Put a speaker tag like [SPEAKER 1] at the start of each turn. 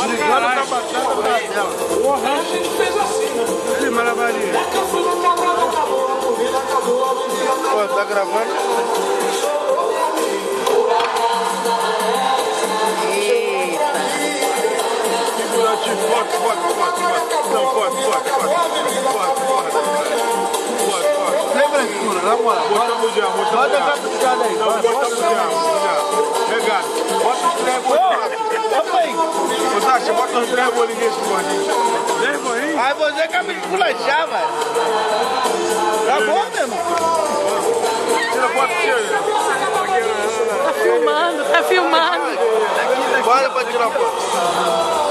[SPEAKER 1] Ligando na batata dela. Porra, ele maravilha. Pô, tá gravando? Lembra de tudo, na moral. Bota no diabo, bota no diabo aí. Não, bota no diabo. Regado. Bota os 3 bolinhos. Bota aí. Ô, Sasha, bota os 3 bolinhos nesse gordinho. 10 bolinhos? Aí você acaba de culachar, velho. Tá bom mesmo. Tira a foto, tira.
[SPEAKER 2] Tá filmando, tá filmando.
[SPEAKER 1] Bora pra tirar foto.